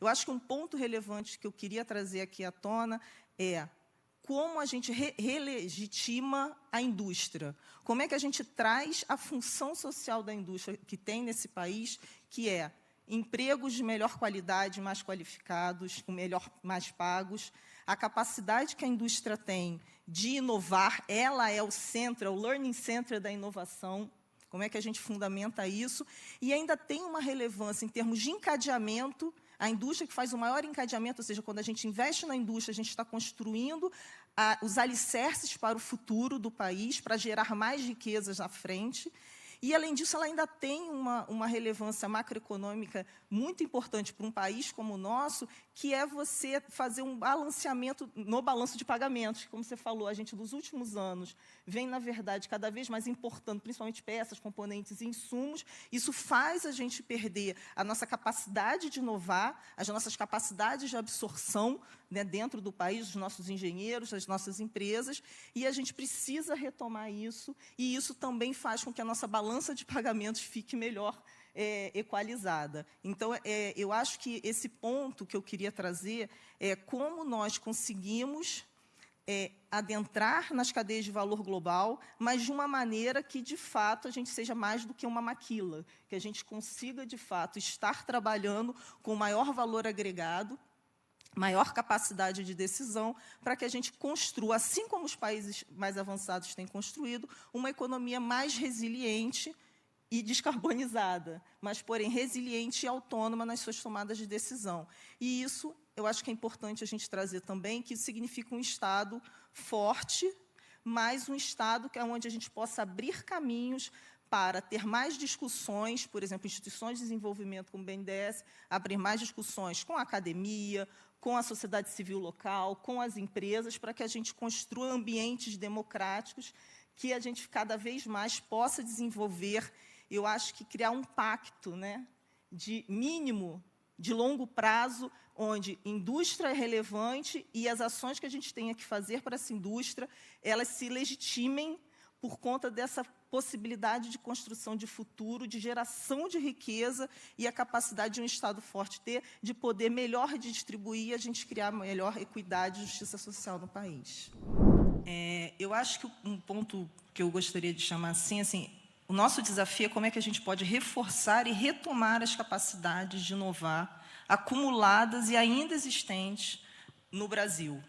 eu acho que um ponto relevante que eu queria trazer aqui à tona é como a gente relegitima a indústria. Como é que a gente traz a função social da indústria que tem nesse país, que é empregos de melhor qualidade, mais qualificados, mais pagos, a capacidade que a indústria tem de inovar, ela é o centro, é o learning center da inovação. Como é que a gente fundamenta isso? E ainda tem uma relevância em termos de encadeamento. A indústria que faz o maior encadeamento, ou seja, quando a gente investe na indústria, a gente está construindo os alicerces para o futuro do país, para gerar mais riquezas à frente. E, além disso, ela ainda tem uma relevância macroeconômica muito importante para um país como o nosso, que é você fazer um balanceamento no balanço de pagamentos. Como você falou, a gente, nos últimos anos, vem, na verdade, cada vez mais importando, principalmente peças, componentes e insumos. Isso faz a gente perder a nossa capacidade de inovar, as nossas capacidades de absorção, né, dentro do país, dos nossos engenheiros, das nossas empresas, e a gente precisa retomar isso, e isso também faz com que a nossa balança de pagamentos fique melhor equalizada. Então, eu acho que esse ponto que eu queria trazer é como nós conseguimos adentrar nas cadeias de valor global, mas de uma maneira que, de fato, a gente seja mais do que uma maquila, que a gente consiga, de fato, estar trabalhando com maior valor agregado, maior capacidade de decisão, para que a gente construa, assim como os países mais avançados têm construído, uma economia mais resiliente e descarbonizada, mas, porém, resiliente e autônoma nas suas tomadas de decisão. E isso, eu acho que é importante a gente trazer também, que isso significa um Estado forte, mas um Estado que é onde a gente possa abrir caminhos para ter mais discussões, por exemplo, instituições de desenvolvimento como o BNDES, abrir mais discussões com a academia, com a sociedade civil local, com as empresas, para que a gente construa ambientes democráticos que a gente cada vez mais possa desenvolver. Eu acho que criar um pacto, né, de mínimo, de longo prazo, onde indústria é relevante e as ações que a gente tenha que fazer para essa indústria, elas se legitimem por conta dessa possibilidade de construção de futuro, de geração de riqueza e a capacidade de um Estado forte ter, de poder melhor distribuir e a gente criar melhor equidade e justiça social no país. Eu acho que um ponto que eu gostaria de chamar assim, o nosso desafio é como é que a gente pode reforçar e retomar as capacidades de inovar acumuladas e ainda existentes no Brasil,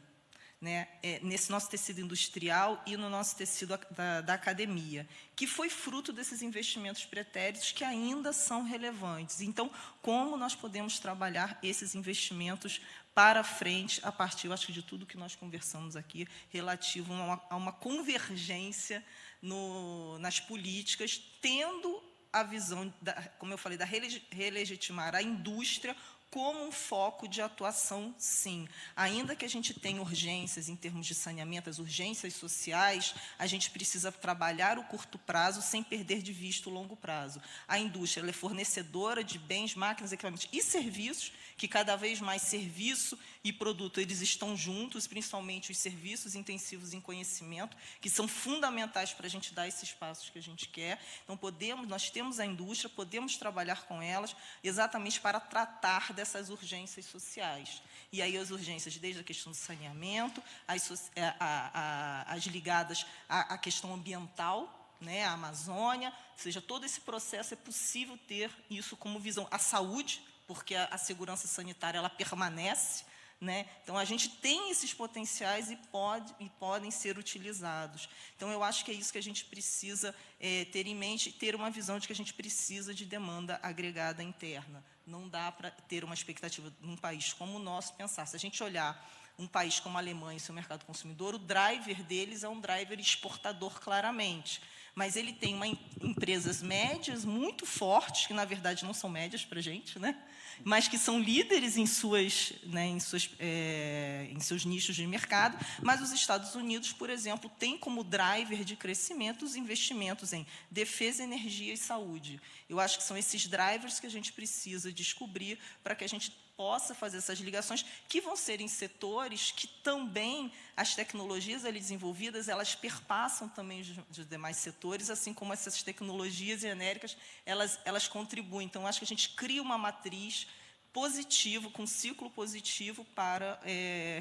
né, nesse nosso tecido industrial e no nosso tecido da academia, que foi fruto desses investimentos pretéritos que ainda são relevantes. Então, como nós podemos trabalhar esses investimentos para frente, a partir, eu acho, de tudo que nós conversamos aqui, relativo a uma convergência nas políticas, tendo a visão, como eu falei, da relegitimar a indústria como um foco de atuação, sim. Ainda que a gente tenha urgências em termos de saneamento, as urgências sociais, a gente precisa trabalhar o curto prazo sem perder de vista o longo prazo. A indústria ela é fornecedora de bens, máquinas, equipamentos e serviços, que cada vez mais serviço e produto eles estão juntos, principalmente os serviços intensivos em conhecimento, que são fundamentais para a gente dar esses passos que a gente quer. Então, nós temos a indústria, podemos trabalhar com elas exatamente para tratar dessas urgências sociais. E aí as urgências, desde a questão do saneamento, as ligadas à questão ambiental, né, a Amazônia, ou seja, todo esse processo é possível ter isso como visão. A saúde, porque a segurança sanitária ela permanece, né? Então, a gente tem esses potenciais e podem ser utilizados. Então, eu acho que é isso que a gente precisa ter em mente, ter uma visão de que a gente precisa de demanda agregada interna. Não dá para ter uma expectativa num país como o nosso pensar. Se a gente olhar um país como a Alemanha e seu mercado consumidor, o driver deles é um driver exportador, claramente. Mas ele tem empresas médias muito fortes, que, na verdade, não são médias para a gente, né? Mas que são líderes em seus nichos de mercado. Mas os Estados Unidos, por exemplo, têm como driver de crescimento os investimentos em defesa, energia e saúde. Eu acho que são esses drivers que a gente precisa descobrir para que a gente possa fazer essas ligações, que vão ser em setores que também as tecnologias ali desenvolvidas, elas perpassam também os demais setores, assim como essas tecnologias genéricas, elas contribuem. Então, acho que a gente cria uma matriz positivo, com ciclo positivo para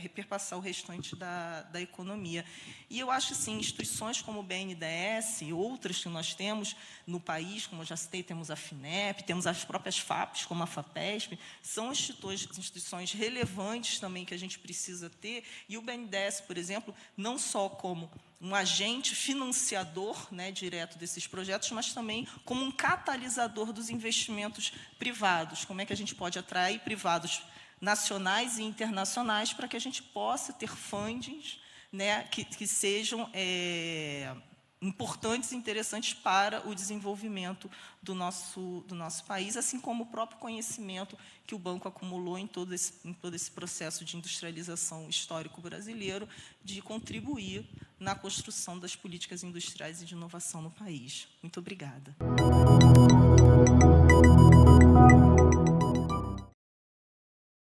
reperpassar o restante da economia. E eu acho, assim, instituições como o BNDES e outras que nós temos no país, como eu já citei, temos a FINEP, temos as próprias FAPs, como a FAPESP, são instituições relevantes também que a gente precisa ter, e o BNDES, por exemplo, não só como um agente financiador, né, direto desses projetos, mas também como um catalisador dos investimentos privados. Como é que a gente pode atrair privados nacionais e internacionais para que a gente possa ter fundings, né, que sejam importantes e interessantes para o desenvolvimento do nosso país, assim como o próprio conhecimento que o banco acumulou em todo esse processo de industrialização histórico brasileiro, de contribuir na construção das políticas industriais e de inovação no país. Muito obrigada.